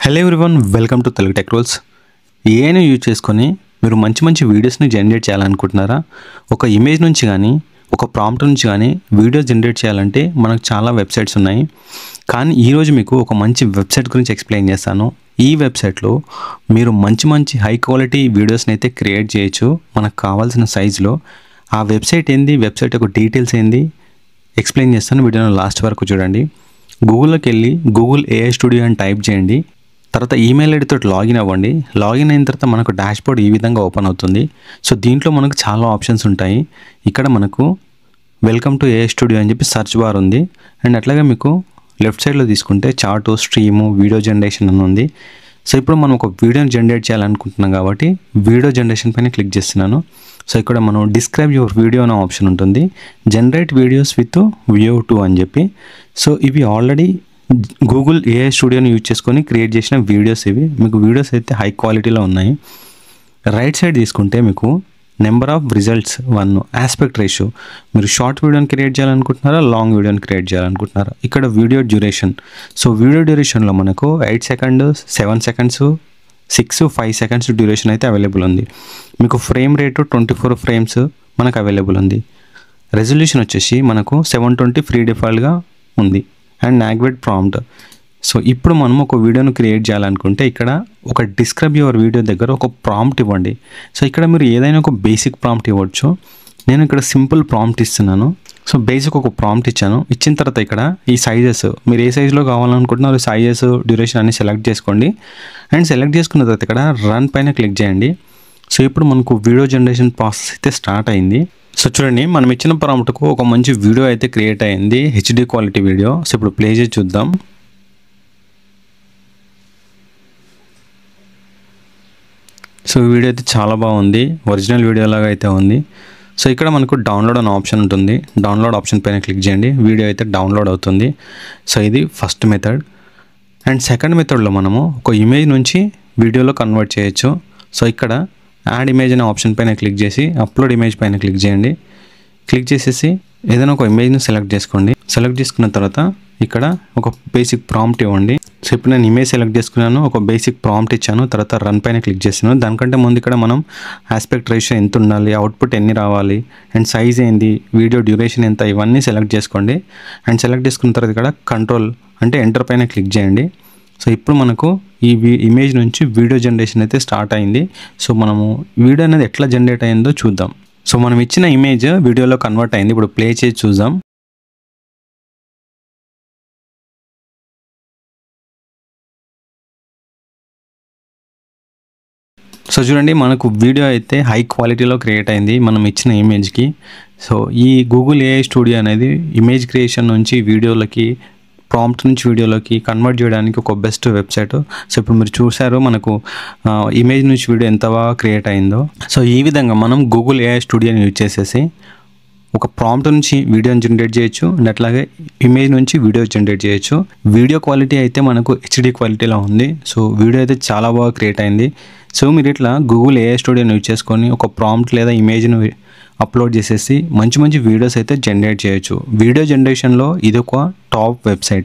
Hello everyone, welcome to Telugu tech rules. ఏఐని use చేసుకొని మీరు మంచి మంచి వీడియోస్ని జనరేట్ చేయాలనుకుంటున్నారా? ఒక ఇమేజ్ నుంచి కానీ ఒక ప్రాంప్ట్ నుంచి కానీ వీడియో జనరేట్ చేయాలంటే మనకు చాలా వెబ్సైట్స్ ఉన్నాయి. కానీ ఈరోజు మీకు ఒక మంచి వెబ్సైట్ గురించి ఎక్స్ప్లెయిన్ చేస్తాను. ఈ వెబ్సైట్లో మీరు మంచి మంచి హై క్వాలిటీ వీడియోస్ని అయితే క్రియేట్ చేయొచ్చు మనకు కావాల్సిన సైజులో. ఆ వెబ్సైట్ ఏంది, వెబ్సైట్ యొక్క డీటెయిల్స్ ఏంది ఎక్స్ప్లెయిన్ చేస్తాను. వీడియోని లాస్ట్ వరకు చూడండి. గూగుల్లోకి వెళ్ళి గూగుల్ ఏఐ స్టూడియో అని టైప్ చేయండి. తర్వాత ఈమెయిల్ ఐడితో లాగిన్ అవ్వండి. లాగిన్ అయిన తర్వాత మనకు డాష్బోర్డ్ ఈ విధంగా ఓపెన్ అవుతుంది. సో దీంట్లో మనకు చాలా ఆప్షన్స్ ఉంటాయి. ఇక్కడ మనకు వెల్కమ్ టు ఏఐ స్టూడియో అని చెప్పి సర్చ్ బార్ ఉంది. అండ్ అట్లాగే మీకు లెఫ్ట్ సైడ్లో తీసుకుంటే చార్టు, స్ట్రీము, వీడియో జనరేషన్ అని ఉంది. సో ఇప్పుడు మనం ఒక వీడియోని జనరేట్ చేయాలనుకుంటున్నాం కాబట్టి వీడియో జనరేషన్ పైన క్లిక్ చేస్తున్నాను. సో ఇక్కడ మనం డిస్క్రైబ్ యువర్ వీడియో అనే ఆప్షన్ ఉంటుంది. జనరేట్ వీడియోస్ విత్ వ్యూ 2 అని చెప్పి. సో ఇవి ఆల్రెడీ గూగుల్ ఏఐ స్టూడియోని యూజ్ చేసుకొని క్రియేట్ చేసిన వీడియోస్ ఇవి. మీకు వీడియోస్ అయితే హై క్వాలిటీలో ఉన్నాయి. రైట్ సైడ్ తీసుకుంటే మీకు number of results 1, aspect ratio. మీరు షార్ట్ వీడియోని క్రియేట్ చేయాలనుకుంటున్నారా, లాంగ్ వీడియోని క్రియేట్ చేయాలనుకుంటున్నారా? ఇక్కడ వీడియో డ్యూరేషన్. సో వీడియో డ్యూరేషన్లో మనకు 8 సెకండ్స్, 7 సెకండ్స్, 6, 5 సెకండ్స్ డ్యూరేషన్ అయితే అవైలబుల్ ఉంది. మీకు ఫ్రేమ్ రేటు 24 ఫ్రేమ్స్ మనకు అవైలబుల్ ఉంది. రెజల్యూషన్ వచ్చేసి మనకు 720 ఫ్రీ డిఫాల్ట్గా ఉంది. And నాగ్వేట్ prompt. సో ఇప్పుడు మనం ఒక వీడియోను క్రియేట్ చేయాలనుకుంటే ఇక్కడ ఒక డిస్క్రైబ్ యువర్ వీడియో దగ్గర ఒక ప్రాంప్ట్ ఇవ్వండి. సో ఇక్కడ మీరు ఏదైనా ఒక బేసిక్ ప్రాంప్ట్ ఇవ్వచ్చు. నేను ఇక్కడ సింపుల్ ప్రాంప్ట్ ఇస్తున్నాను. సో బేసిక్ ఒక ప్రాంప్ట్ ఇచ్చాను. ఇచ్చిన తర్వాత ఇక్కడ ఈ సైజెస్ మీరు ఏ సైజులో కావాలనుకుంటున్నారో సైజెస్, డ్యూరేషన్ అన్ని సెలెక్ట్ చేసుకోండి. అండ్ సెలెక్ట్ చేసుకున్న తర్వాత ఇక్కడ రన్ పైన క్లిక్ చేయండి. సో ఇప్పుడు మనకు వీడియో జనరేషన్ ప్రాసెస్ అయితే స్టార్ట్ అయింది. సో చూడండి, మనం ఇచ్చిన ప్రాంప్ట్కు ఒక మంచి వీడియో అయితే క్రియేట్ అయింది, హెచ్డి క్వాలిటీ వీడియో. సో ఇప్పుడు ప్లే చేసి చూద్దాం. సో ఈ వీడియో అయితే చాలా బాగుంది, ఒరిజినల్ వీడియో లాగా అయితే ఉంది. సో ఇక్కడ మనకు డౌన్లోడ్ అనే ఆప్షన్ ఉంటుంది. డౌన్లోడ్ ఆప్షన్ పైన క్లిక్ చేయండి. వీడియో అయితే డౌన్లోడ్ అవుతుంది. సో ఇది ఫస్ట్ మెథడ్. అండ్ సెకండ్ మెథడ్లో మనము ఒక ఇమేజ్ నుంచి వీడియోలో కన్వర్ట్ చేయొచ్చు. సో ఇక్కడ యాడ్ ఇమేజ్ అనే ఆప్షన్ పైన క్లిక్ చేసి అప్లోడ్ ఇమేజ్ పైన క్లిక్ చేయండి. క్లిక్ చేసేసి ఏదైనా ఒక ఇమేజ్ని సెలెక్ట్ చేసుకోండి. సెలెక్ట్ చేసుకున్న తర్వాత ఇక్కడ ఒక బేసిక్ ప్రాంప్ట్ ఇవ్వండి. సో ఇప్పుడు నేను ఇమేజ్ సెలెక్ట్ చేసుకున్నాను, ఒక బేసిక్ ప్రాంప్ట్ ఇచ్చాను, తర్వాత రన్ పైన క్లిక్ చేస్తున్నాను. దానికంటే ముందు ఇక్కడ మనం ఆస్పెక్ట్ రేషియో ఎంత ఉండాలి, అవుట్పుట్ ఎన్ని రావాలి, అండ్ సైజ్ ఏంది, వీడియో డ్యూరేషన్ ఎంత, ఇవన్నీ సెలెక్ట్ చేసుకోండి. అండ్ సెలెక్ట్ చేసుకున్న తర్వాత ఇక్కడ కంట్రోల్ అంటే ఎంటర్ పైన క్లిక్ చేయండి. సో ఇప్పుడు మనకు ఈ ఇమేజ్ నుంచి వీడియో జనరేషన్ అయితే స్టార్ట్ అయింది. సో మనము వీడియో అనేది ఎట్లా జనరేట్ అయిందో చూద్దాం. సో మనం ఇచ్చిన ఇమేజ్ వీడియోలో కన్వర్ట్ అయింది. ఇప్పుడు ప్లే చేసి చూద్దాం. సో చూడండి, మనకు వీడియో అయితే హై క్వాలిటీలో క్రియేట్ అయింది మనం ఇచ్చిన ఇమేజ్కి. సో ఈ గూగుల్ ఏఐ స్టూడియో అనేది ఇమేజ్ క్రియేషన్ నుంచి వీడియోలకి, ప్రాంప్ట్ నుంచి వీడియోలోకి కన్వర్ట్ చేయడానికి ఒక బెస్ట్ వెబ్సైట్. సో ఇప్పుడు మీరు చూసారు మనకు ఇమేజ్ నుంచి వీడియో ఎంత బాగా క్రియేట్ అయిందో. సో ఈ విధంగా మనం గూగుల్ ఏఐ స్టూడియోని యూజ్ చేసేసి ఒక ప్రాంప్ట్ నుంచి వీడియోని జనరేట్ చేయొచ్చు, అండ్ అట్లాగే ఇమేజ్ నుంచి వీడియో జనరేట్ చేయొచ్చు. వీడియో క్వాలిటీ అయితే మనకు హెచ్డి క్వాలిటీలో ఉంది. సో వీడియో అయితే చాలా బాగా క్రియేట్ అయింది. సో మీరు ఇట్లా గూగుల్ ఏఐ స్టూడియోని యూజ్ చేసుకొని ఒక ప్రాంప్ట్ లేదా ఇమేజ్ను అప్లోడ్ చేసేసి మంచి మంచి వీడియోస్ అయితే జనరేట్ చేయొచ్చు. వీడియో జనరేషన్లో ఇది ఒక టాప్ వెబ్సైట్.